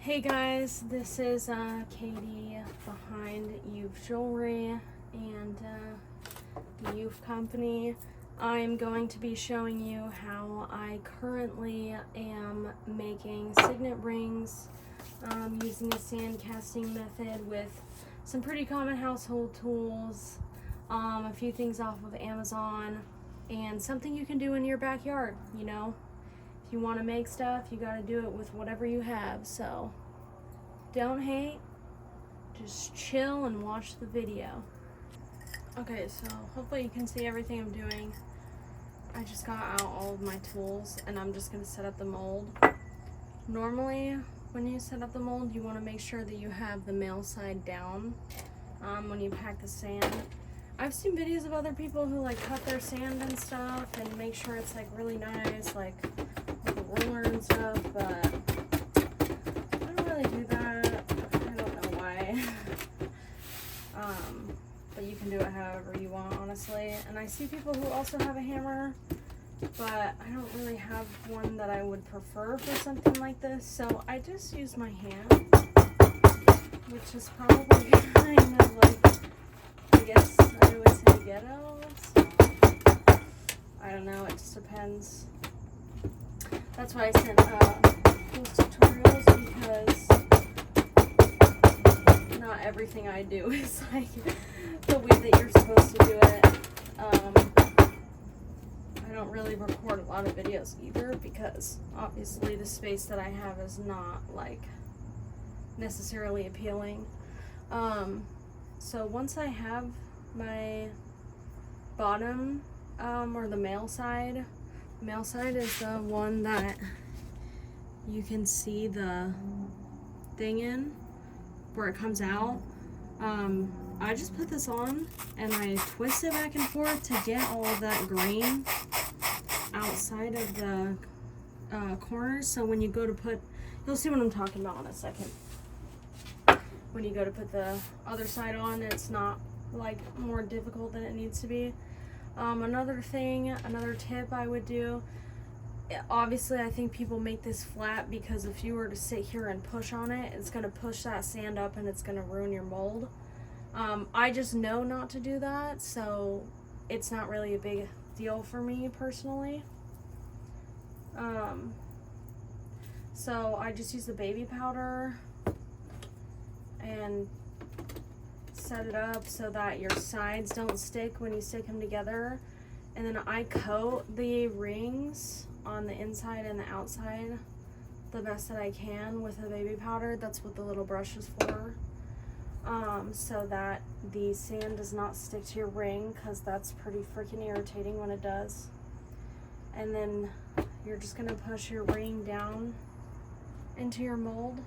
Hey guys, this is Katie behind Youth Jewelry and the Youth Company. I'm going to be showing you how I currently am making signet rings using a sand casting method with some pretty common household tools, a few things off of Amazon, and something you can do in your backyard, you know. If you want to make stuff, you got to do it with whatever you have. So don't hate, just chill and watch the video. Okay, so hopefully you can see everything I'm doing. I just got out all of my tools and I'm just going to set up the mold. Normally when you set up the mold, you want to make sure that you have the male side down when you pack the sand. I've seen videos of other people who like cut their sand and stuff and make sure it's like really nice, like with a roller and stuff, but I don't really do that. I don't know why. But you can do it however you want, honestly. And I see people who also have a hammer, but I don't really have one that I would prefer for something like this, so I just use my hand, which is probably kind of like, I guess I would say ghetto. So I don't know, it just depends. That's why I sent those tutorials, because not everything I do is like the way that you're supposed to do it. I don't really record a lot of videos either, because obviously the space that I have is not like necessarily appealing. So once I have my bottom or the male side is the one that you can see the thing in where it comes out. I just put this on and I twist it back and forth to get all of that grain outside of the corners. So when you go to put, you'll see what I'm talking about in a second. When you go to put the other side on, it's not like more difficult than it needs to be. Another tip I would do, obviously I think people make this flat because if you were to sit here and push on it, it's going to push that sand up and it's going to ruin your mold. I just know not to do that, so it's not really a big deal for me personally. So I just use the baby powder and set it up so that your sides don't stick when you stick them together. And then I coat the rings on the inside and the outside the best that I can with the baby powder. That's what the little brush is for. So that the sand does not stick to your ring, because that's pretty freaking irritating when it does. And then you're just going to push your ring down into your mold.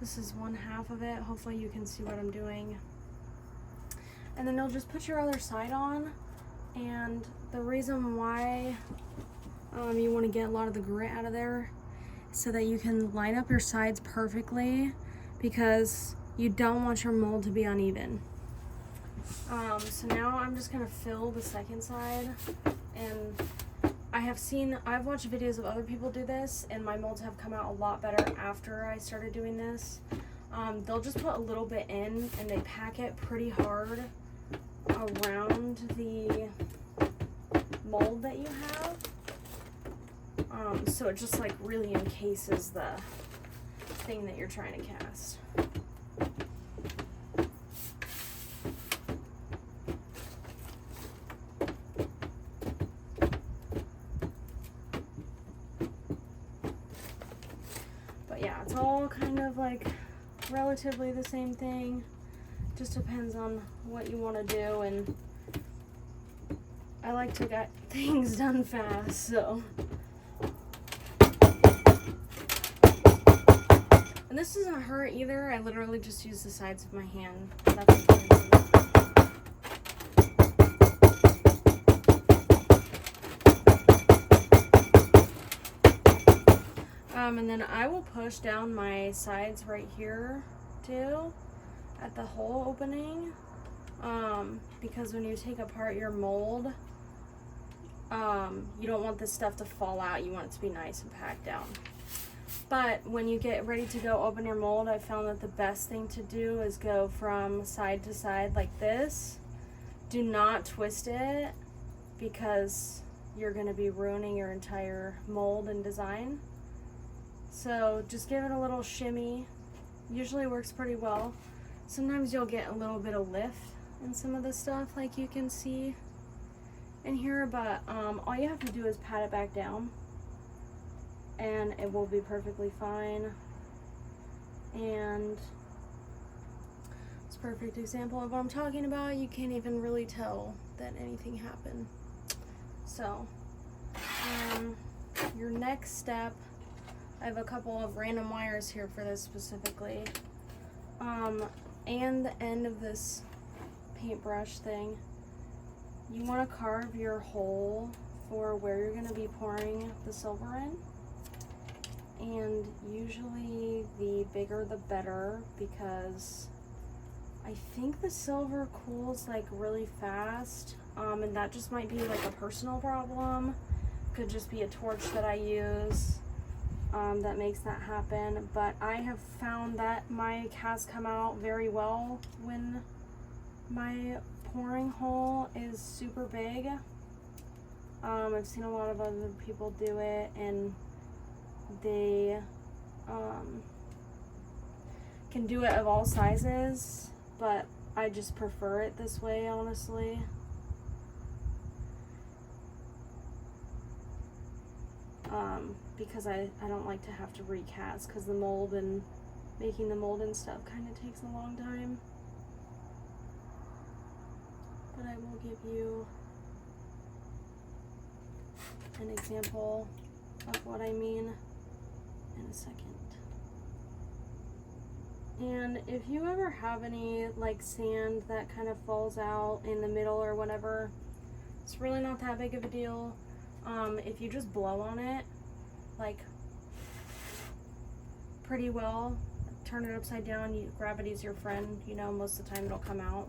This is one half of it. Hopefully you can see what I'm doing. And then you'll just put your other side on. And the reason why you want to get a lot of the grit out of there is so that you can line up your sides perfectly, because you don't want your mold to be uneven. So now I'm just going to fill the second side, and I've watched videos of other people do this, and my molds have come out a lot better after I started doing this. They'll just put a little bit in and they pack it pretty hard around the mold that you have. So it just like really encases the thing that you're trying to cast. Yeah, it's all kind of like relatively the same thing. Just depends on what you want to do, and I like to get things done fast, so. And this doesn't hurt either. I literally just use the sides of my hand. That's and then I will push down my sides right here too at the hole opening, because when you take apart your mold, you don't want this stuff to fall out. You want it to be nice and packed down. But when you get ready to go open your mold, I found that the best thing to do is go from side to side like this. Do not twist it because you're going to be ruining your entire mold and design. So just give it a little shimmy. Usually works pretty well. Sometimes you'll get a little bit of lift in some of the stuff like you can see in here, but all you have to do is pat it back down and it will be perfectly fine. And it's a perfect example of what I'm talking about. You can't even really tell that anything happened. So your next step, I have a couple of random wires here for this specifically, and the end of this paintbrush thing. You want to carve your hole for where you're going to be pouring the silver in, and usually the bigger the better, because I think the silver cools like really fast, and that just might be like a personal problem. Could just be a torch that I use that makes that happen. But I have found that my casts come out very well when my pouring hole is super big. I've seen a lot of other people do it, and they can do it of all sizes, but I just prefer it this way, honestly. Because I don't like to have to recast, because the mold and making the mold and stuff kind of takes a long time. But I will give you an example of what I mean in a second. And if you ever have any like sand that kind of falls out in the middle or whatever, it's really not that big of a deal. If you just blow on it like pretty well, turn it upside down, gravity's your friend, you know, most of the time it'll come out.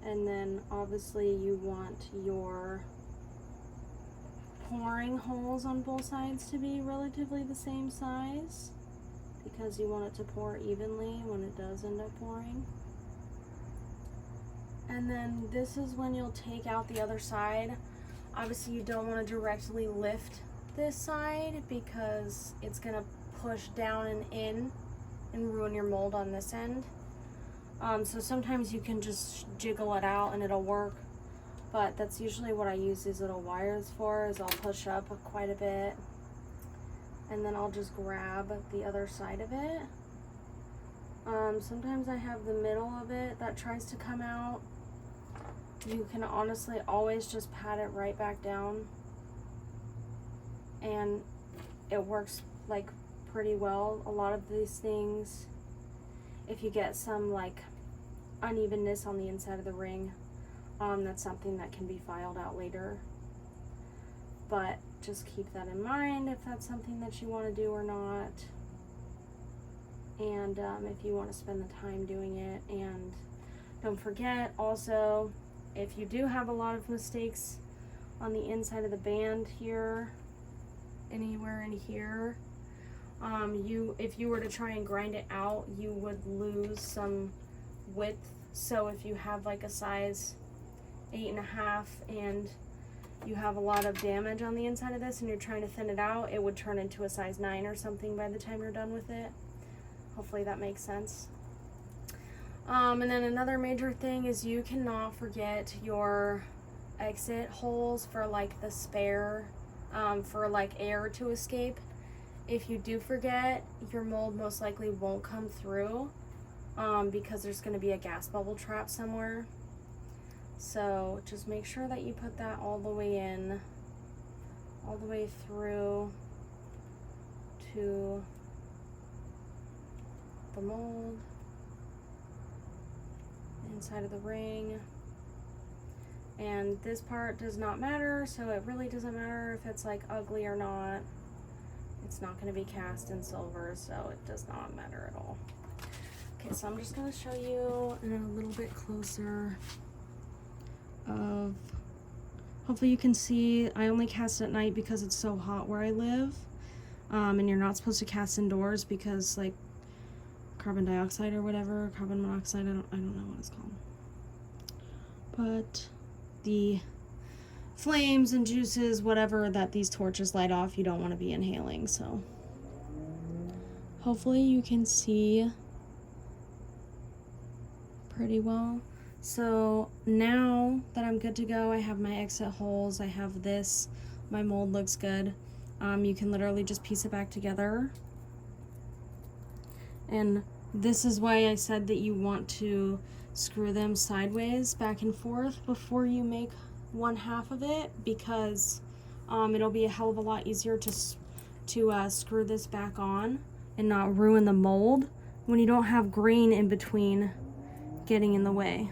And then obviously you want your pouring holes on both sides to be relatively the same size, because you want it to pour evenly when it does end up pouring. And then this is when you'll take out the other side. Obviously you don't want to directly lift this side because it's going to push down and in and ruin your mold on this end. So sometimes you can just jiggle it out and it'll work, but that's usually what I use these little wires for, is I'll push up quite a bit and then I'll just grab the other side of it. Sometimes I have the middle of it that tries to come out. You can honestly always just pat it right back down and it works like pretty well. A lot of these things, if you get some like unevenness on the inside of the ring, that's something that can be filed out later. But just keep that in mind if that's something that you want to do or not. And if you want to spend the time doing it. And don't forget also, if you do have a lot of mistakes on the inside of the band here, anywhere in here, if you were to try and grind it out, you would lose some width. So if you have like a size 8.5 and you have a lot of damage on the inside of this and you're trying to thin it out, it would turn into a size 9 or something by the time you're done with it. Hopefully that makes sense. And then another major thing is you cannot forget your exit holes for like the spare, for like air to escape. If you do forget, your mold most likely won't come through, because there's going to be a gas bubble trap somewhere. So just make sure that you put that all the way in, all the way through to the mold, inside of the ring. And this part does not matter, so it really doesn't matter if it's like ugly or not. It's not going to be cast in silver, so it does not matter at all. Okay, so I'm just going to show you in a little bit closer of Hopefully you can see. I only cast at night because it's so hot where I live. And you're not supposed to cast indoors because like carbon dioxide or whatever, carbon monoxide, I don't know what it's called. But the flames and juices, whatever that these torches light off, you don't want to be inhaling. So hopefully you can see pretty well. So now that I'm good to go, I have my exit holes, I have this, my mold looks good. You can literally just piece it back together. And this is why I said that you want to screw them sideways back and forth before you make one half of it, because it'll be a hell of a lot easier to screw this back on and not ruin the mold when you don't have grain in between getting in the way.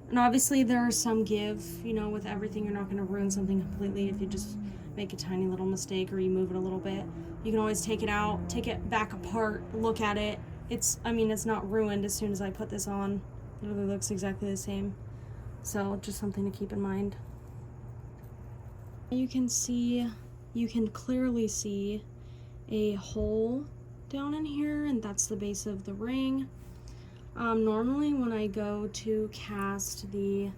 And obviously there are some give, you know, with everything. You're not going to ruin something completely if you just make a tiny little mistake or you move it a little bit. You can always take it out, take it back apart, look at it. It's not ruined as soon as I put this on. It really looks exactly the same. So just something to keep in mind. You can clearly see a hole down in here, and that's the base of the ring. Normally when I go to cast the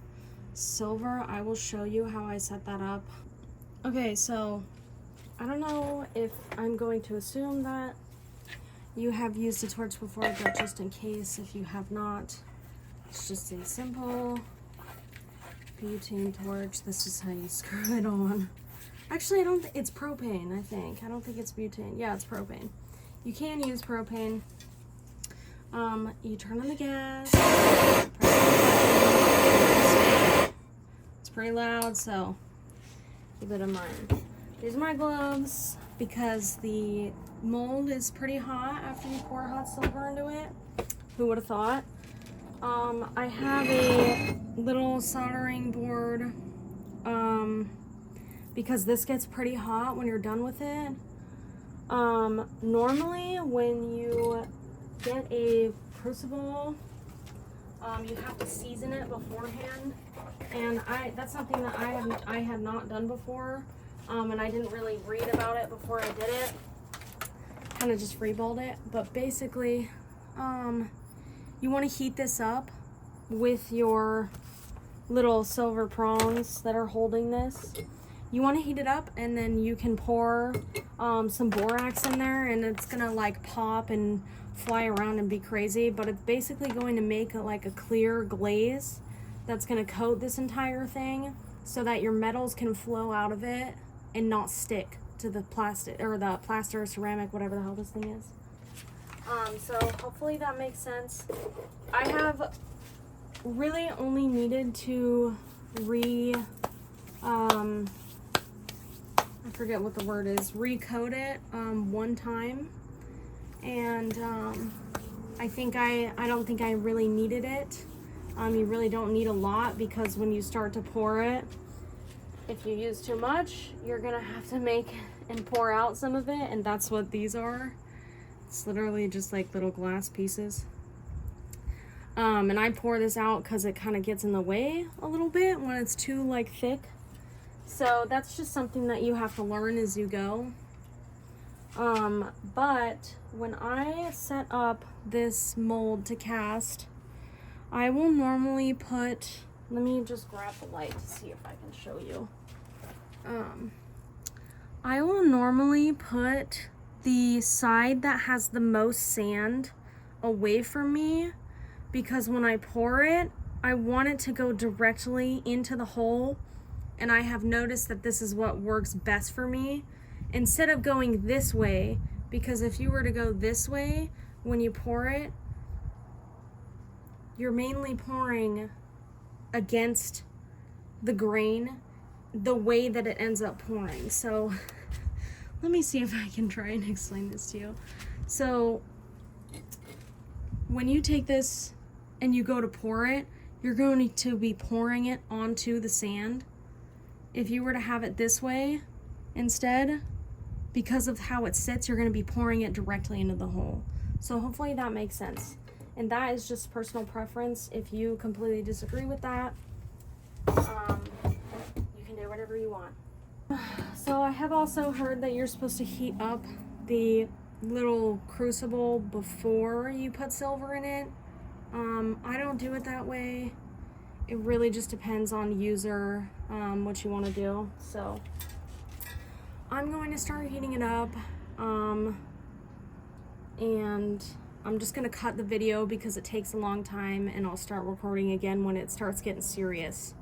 silver, I will show you how I set that up. Okay, so I don't know if I'm going to assume that you have used a torch before, but just in case if you have not, it's just a simple butane torch. This is how you screw it on. Actually, it's propane, I think. I don't think it's butane. Yeah, it's propane. You can use propane. You turn on the gas, press the button. It's pretty loud, so keep it in mind. These are my gloves because the mold is pretty hot after you pour hot silver into it. Who would have thought? I have a little soldering board because this gets pretty hot when you're done with it. Normally when you get a crucible, you have to season it beforehand, and that's something that I have not done before, and I didn't really read about it before I did it. Kind of just freeballed it, but basically you want to heat this up with your little silver prongs that are holding this. You want to heat it up, and then you can pour some borax in there, and it's gonna like pop and fly around and be crazy, but it's basically going to make like a clear glaze that's going to coat this entire thing so that your metals can flow out of it and not stick to the plastic or the plaster or ceramic, whatever the hell this thing is. So hopefully that makes sense. I have really only needed to I forget what the word is, recoat it one time. And I don't think I really needed it. You really don't need a lot, because when you start to pour it, if you use too much, you're gonna have to make and pour out some of it, and that's what these are. It's literally just like little glass pieces. And I pour this out because it kind of gets in the way a little bit when it's too like thick. So that's just something that you have to learn as you go. But when I set up this mold to cast, I will normally put, let me just grab the light to see if I can show you. I will normally put the side that has the most sand away from me, because when I pour it, I want it to go directly into the hole, and I have noticed that this is what works best for me. Instead of going this way, because if you were to go this way, when you pour it, you're mainly pouring against the grain, the way that it ends up pouring. So let me see if I can try and explain this to you. So when you take this and you go to pour it, you're going to be pouring it onto the sand. If you were to have it this way instead, because of how it sits, you're going to be pouring it directly into the hole. So hopefully that makes sense. And that is just personal preference. If you completely disagree with that, whatever you want. So I have also heard that you're supposed to heat up the little crucible before you put silver in it. I don't do it that way. It really just depends on user, what you want to do. So I'm going to start heating it up, and I'm just going to cut the video because it takes a long time, and I'll start recording again when it starts getting serious.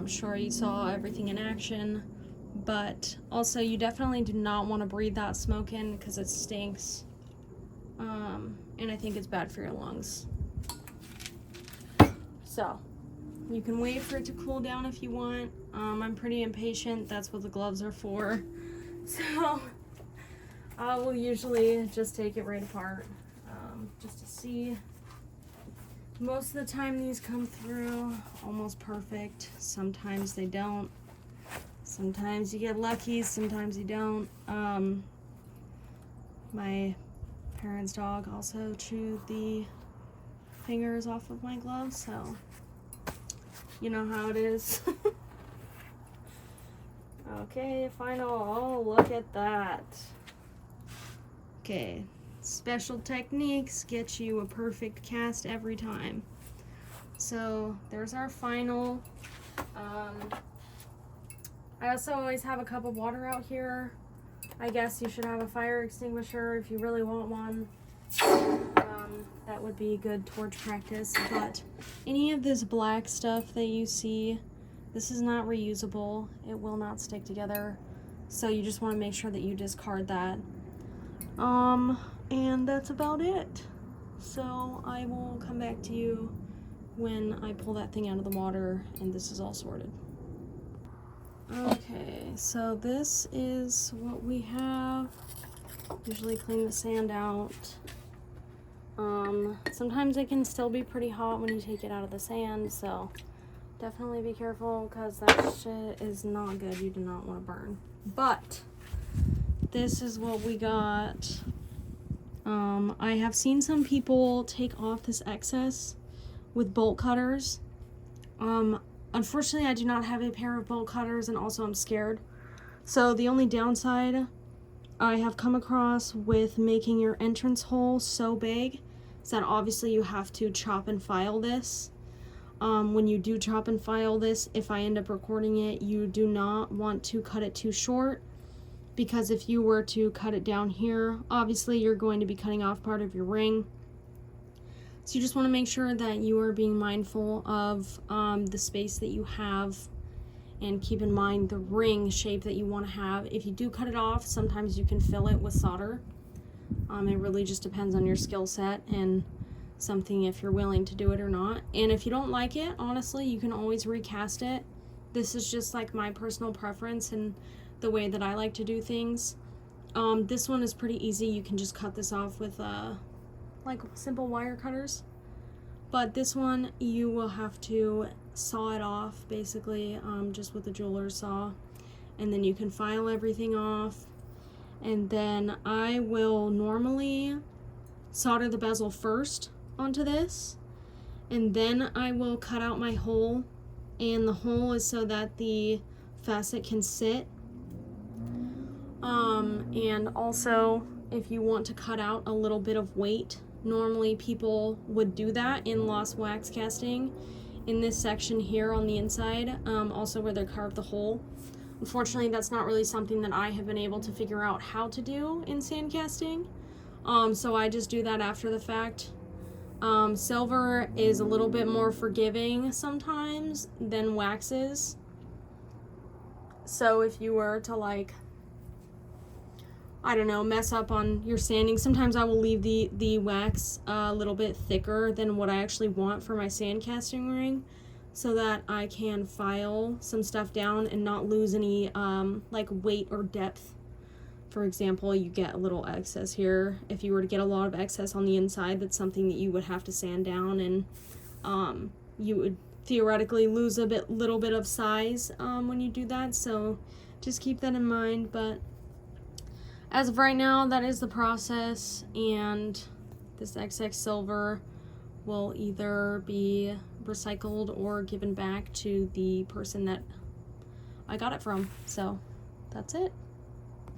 Sure you saw everything in action, but also you definitely do not want to breathe that smoke in because it stinks, and I think it's bad for your lungs. So you can wait for it to cool down if you want. I'm pretty impatient. That's what the gloves are for. So I will usually just take it right apart, just to see. Most of the time these come through almost perfect. Sometimes they don't. Sometimes you get lucky, sometimes you don't. My parents' dog also chewed the fingers off of my gloves, so you know how it is. Okay, final. Oh, look at that. Okay. Special techniques get you a perfect cast every time. So there's our final. I also always have a cup of water out here. I guess you should have a fire extinguisher if you really want one. That would be good torch practice. But any of this black stuff that you see, this is not reusable. It will not stick together. So you just want to make sure that you discard that. And that's about it. So I will come back to you when I pull that thing out of the water and this is all sorted. Okay, so this is what we have. Usually clean the sand out. Sometimes it can still be pretty hot when you take it out of the sand, so definitely be careful because that shit is not good. You do not want to burn. But this is what we got. I have seen some people take off this excess with bolt cutters. Unfortunately, I do not have a pair of bolt cutters, and also I'm scared. So the only downside I have come across with making your entrance hole so big is that obviously you have to chop and file this. When you do chop and file this, if I end up recording it, you do not want to cut it too short, because if you were to cut it down here, obviously you're going to be cutting off part of your ring. So you just want to make sure that you are being mindful of the space that you have, and keep in mind the ring shape that you want to have. If you do cut it off, sometimes you can fill it with solder. It really just depends on your skill set and something if you're willing to do it or not. And if you don't like it, honestly, you can always recast it. This is just like my personal preference and the way that I like to do things. This one is pretty easy. You can just cut this off with like simple wire cutters. But this one, you will have to saw it off basically, just with a jeweler's saw, and then you can file everything off. And then I will normally solder the bezel first onto this, and then I will cut out my hole, and the hole is so that the facet can sit. And also, if you want to cut out a little bit of weight, normally people would do that in lost wax casting in this section here on the inside, also where they carved the hole. Unfortunately, that's not really something that I have been able to figure out how to do in sand casting, so I just do that after the fact. Silver is a little bit more forgiving sometimes than wax is, so if you were to, like, I don't know, mess up on your sanding, sometimes I will leave the wax a little bit thicker than what I actually want for my sand casting ring, so that I can file some stuff down and not lose any like weight or depth. For example, you get a little excess here. If you were to get a lot of excess on the inside, that's something that you would have to sand down, and you would theoretically lose a little bit of size when you do that, so just keep that in mind. But as of right now, that is the process, and this XX silver will either be recycled or given back to the person that I got it from. So that's it.